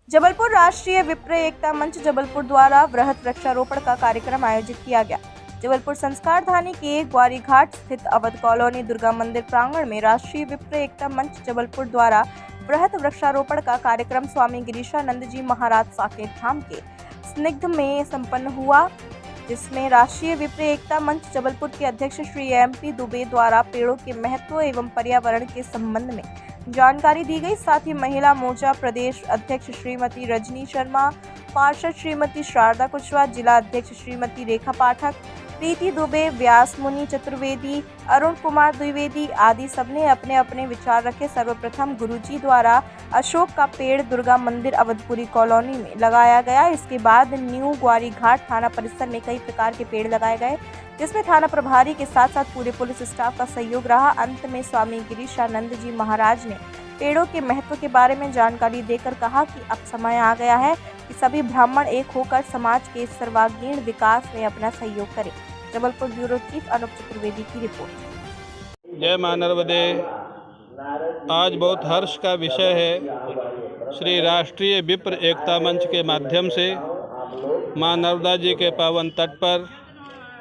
जबलपुर राष्ट्रीय विप्र एकता मंच जबलपुर द्वारा वृहद वृक्षारोपण का कार्यक्रम आयोजित किया गया। जबलपुर संस्कार धानी के ग्वारी घाट स्थित अवध कॉलोनी दुर्गा मंदिर प्रांगण में राष्ट्रीय विप्र एकता मंच जबलपुर द्वारा वृहद वृक्षारोपण का कार्यक्रम स्वामी गिरीशानंद जी महाराज साकेत धाम के स्निग्ध में संपन्न हुआ, जिसमें राष्ट्रीय विप्र एकता मंच जबलपुर के अध्यक्ष श्री MP दुबे द्वारा पेड़ों के महत्व एवं पर्यावरण के संबंध में जानकारी दी गई। साथ ही महिला मोर्चा प्रदेश अध्यक्ष श्रीमती रजनी शर्मा, पार्षद श्रीमती शारदा कुशवाहा, जिला अध्यक्ष श्रीमती रेखा पाठक, प्रीति दुबे, व्यास मुनि चतुर्वेदी, अरुण कुमार द्विवेदी आदि सबने अपने अपने विचार रखे। सर्वप्रथम गुरुजी द्वारा अशोक का पेड़ दुर्गा मंदिर अवधपुरी कॉलोनी में लगाया गया। इसके बाद न्यू ग्वारी घाट थाना परिसर में कई प्रकार के पेड़ लगाए गए, जिसमें थाना प्रभारी के साथ साथ पूरे पुलिस स्टाफ का सहयोग रहा। अंत में स्वामी गिरीशानंद जी महाराज ने पेड़ों के महत्व के बारे में जानकारी देकर कहा कि अब समय आ गया है कि सभी ब्राह्मण एक होकर समाज के सर्वांगीण विकास में अपना सहयोग करें। जबलपुर ब्यूरो चीफ अनूप चतुर्वेदी की रिपोर्ट। जय मां नर्मदे। आज बहुत हर्ष का विषय है। श्री राष्ट्रीय विप्र एकता मंच के माध्यम से मां नर्मदा जी के पावन तट पर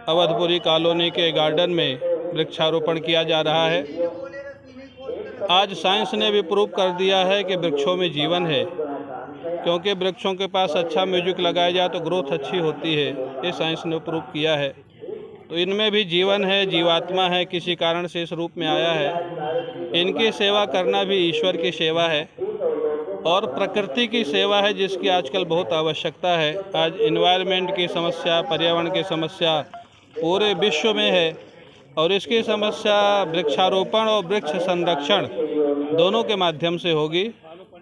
अवधपुरी कॉलोनी के गार्डन में वृक्षारोपण किया जा रहा है। आज साइंस ने भी प्रूव कर दिया है कि वृक्षों में जीवन है, क्योंकि वृक्षों के पास अच्छा म्यूजिक लगाया जाए तो ग्रोथ अच्छी होती है। ये साइंस ने प्रूव किया है। तो इनमें भी जीवन है, जीवात्मा है, किसी कारण से इस रूप में आया है। इनकी सेवा करना भी ईश्वर की सेवा है और प्रकृति की सेवा है, जिसकी आजकल बहुत आवश्यकता है। आज इन्वायरमेंट की समस्या, पर्यावरण की समस्या पूरे विश्व में है और इसकी समस्या वृक्षारोपण और वृक्ष संरक्षण दोनों के माध्यम से होगी।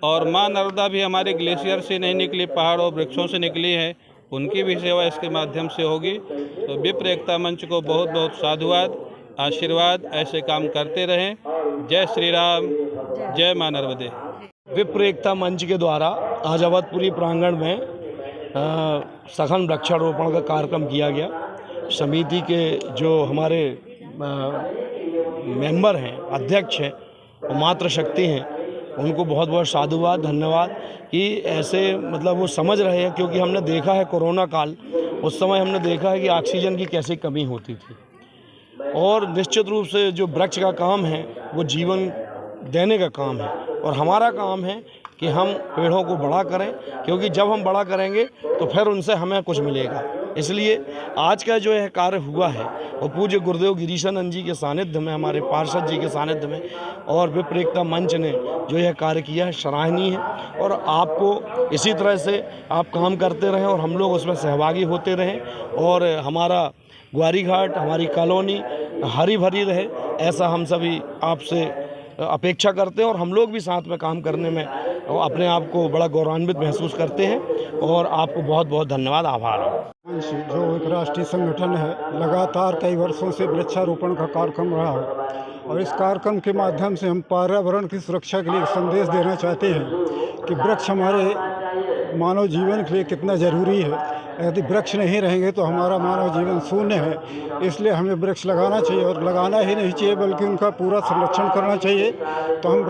और मां नर्मदा भी हमारे ग्लेशियर से नहीं निकली, पहाड़ और वृक्षों से निकली है, उनकी भी सेवा इसके माध्यम से होगी। तो विप्र एकता मंच को बहुत बहुत साधुवाद, आशीर्वाद, ऐसे काम करते रहें। जय श्री राम, जय मां नर्मदे। विप्र एकता मंच के द्वारा आज अवधपुरी प्रांगण में सघन वृक्षारोपण का कार्यक्रम किया गया। समिति के जो हमारे मेंबर हैं, अध्यक्ष हैं और मातृशक्ति हैं, उनको बहुत बहुत साधुवाद, धन्यवाद कि ऐसे मतलब वो समझ रहे हैं, क्योंकि हमने देखा है कोरोना काल, उस समय हमने देखा है कि ऑक्सीजन की कैसी कमी होती थी। और निश्चित रूप से जो वृक्ष का काम है वो जीवन देने का काम है और हमारा काम है कि हम पेड़ों को बड़ा करें, क्योंकि जब हम बड़ा करेंगे तो फिर उनसे हमें कुछ मिलेगा। इसलिए आज का जो यह कार्य हुआ है वो पूज्य गुरुदेव गिरीशानंद जी के सानिध्य में, हमारे पार्षद जी के सानिध्य में और विप्र एकता मंच ने जो यह कार्य किया है सराहनीय है। और आपको इसी तरह से आप काम करते रहें और हम लोग उसमें सहभागी होते रहें और हमारा ग्वारी घाट, हमारी कॉलोनी हरी भरी रहे, ऐसा हम सभी आपसे अपेक्षा करते हैं। और हम लोग भी साथ में काम करने में अपने आप को बड़ा गौरवान्वित महसूस करते हैं और आपको बहुत बहुत धन्यवाद, आभार। जो एक राष्ट्रीय संगठन है, लगातार कई वर्षों से वृक्षारोपण का कार्यक्रम रहा है और इस कार्यक्रम के माध्यम से हम पर्यावरण की सुरक्षा के लिए एक संदेश देना चाहते हैं कि वृक्ष हमारे मानव जीवन के लिए कितना ज़रूरी है। यदि वृक्ष नहीं रहेंगे तो हमारा मानव जीवन शून्य है। इसलिए हमें वृक्ष लगाना चाहिए और लगाना ही नहीं चाहिए बल्कि उनका पूरा संरक्षण करना चाहिए। तो हम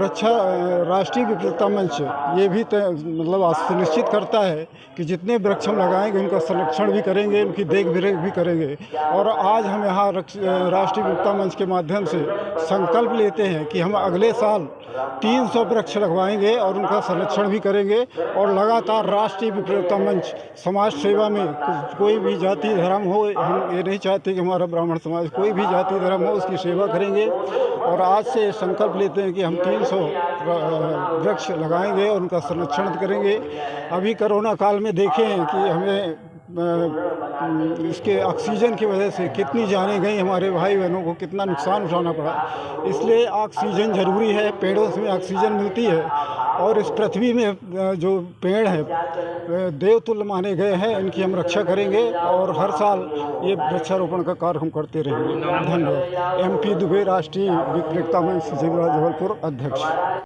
राष्ट्रीय विप्र एकता मंच ये भी मतलब सुनिश्चित करता है कि जितने वृक्ष हम लगाएंगे उनका संरक्षण भी करेंगे, उनकी देख रेख भी करेंगे। और आज हम यहाँ राष्ट्रीय विप्र एकता मंच के माध्यम से संकल्प लेते हैं कि हम अगले साल 300 वृक्ष लगवाएंगे और उनका संरक्षण भी करेंगे। और लगातार राष्ट्रीय विप्र एकता मंच समाज सेवा में कोई भी जाति धर्म हो, हम ये नहीं चाहते कि हमारा ब्राह्मण समाज कोई भी जाति धर्म हो उसकी सेवा करेंगे। और आज से संकल्प लेते हैं कि हम 300 वृक्ष लगाएंगे और उनका संरक्षण करेंगे। अभी कोरोना काल में देखे हैं कि हमें इसके ऑक्सीजन की वजह से कितनी जानें गई, हमारे भाई बहनों को कितना नुकसान उठाना पड़ा। इसलिए ऑक्सीजन ज़रूरी है, पेड़ों से ऑक्सीजन मिलती है और इस पृथ्वी में जो पेड़ हैं देवतुल्य माने गए हैं, इनकी हम रक्षा करेंगे और हर साल ये वृक्षारोपण का कार्य हम करते रहेंगे। धन्यवाद। MP दुबे, राष्ट्रीय विप्र एकता मंच जबलपुर अध्यक्ष।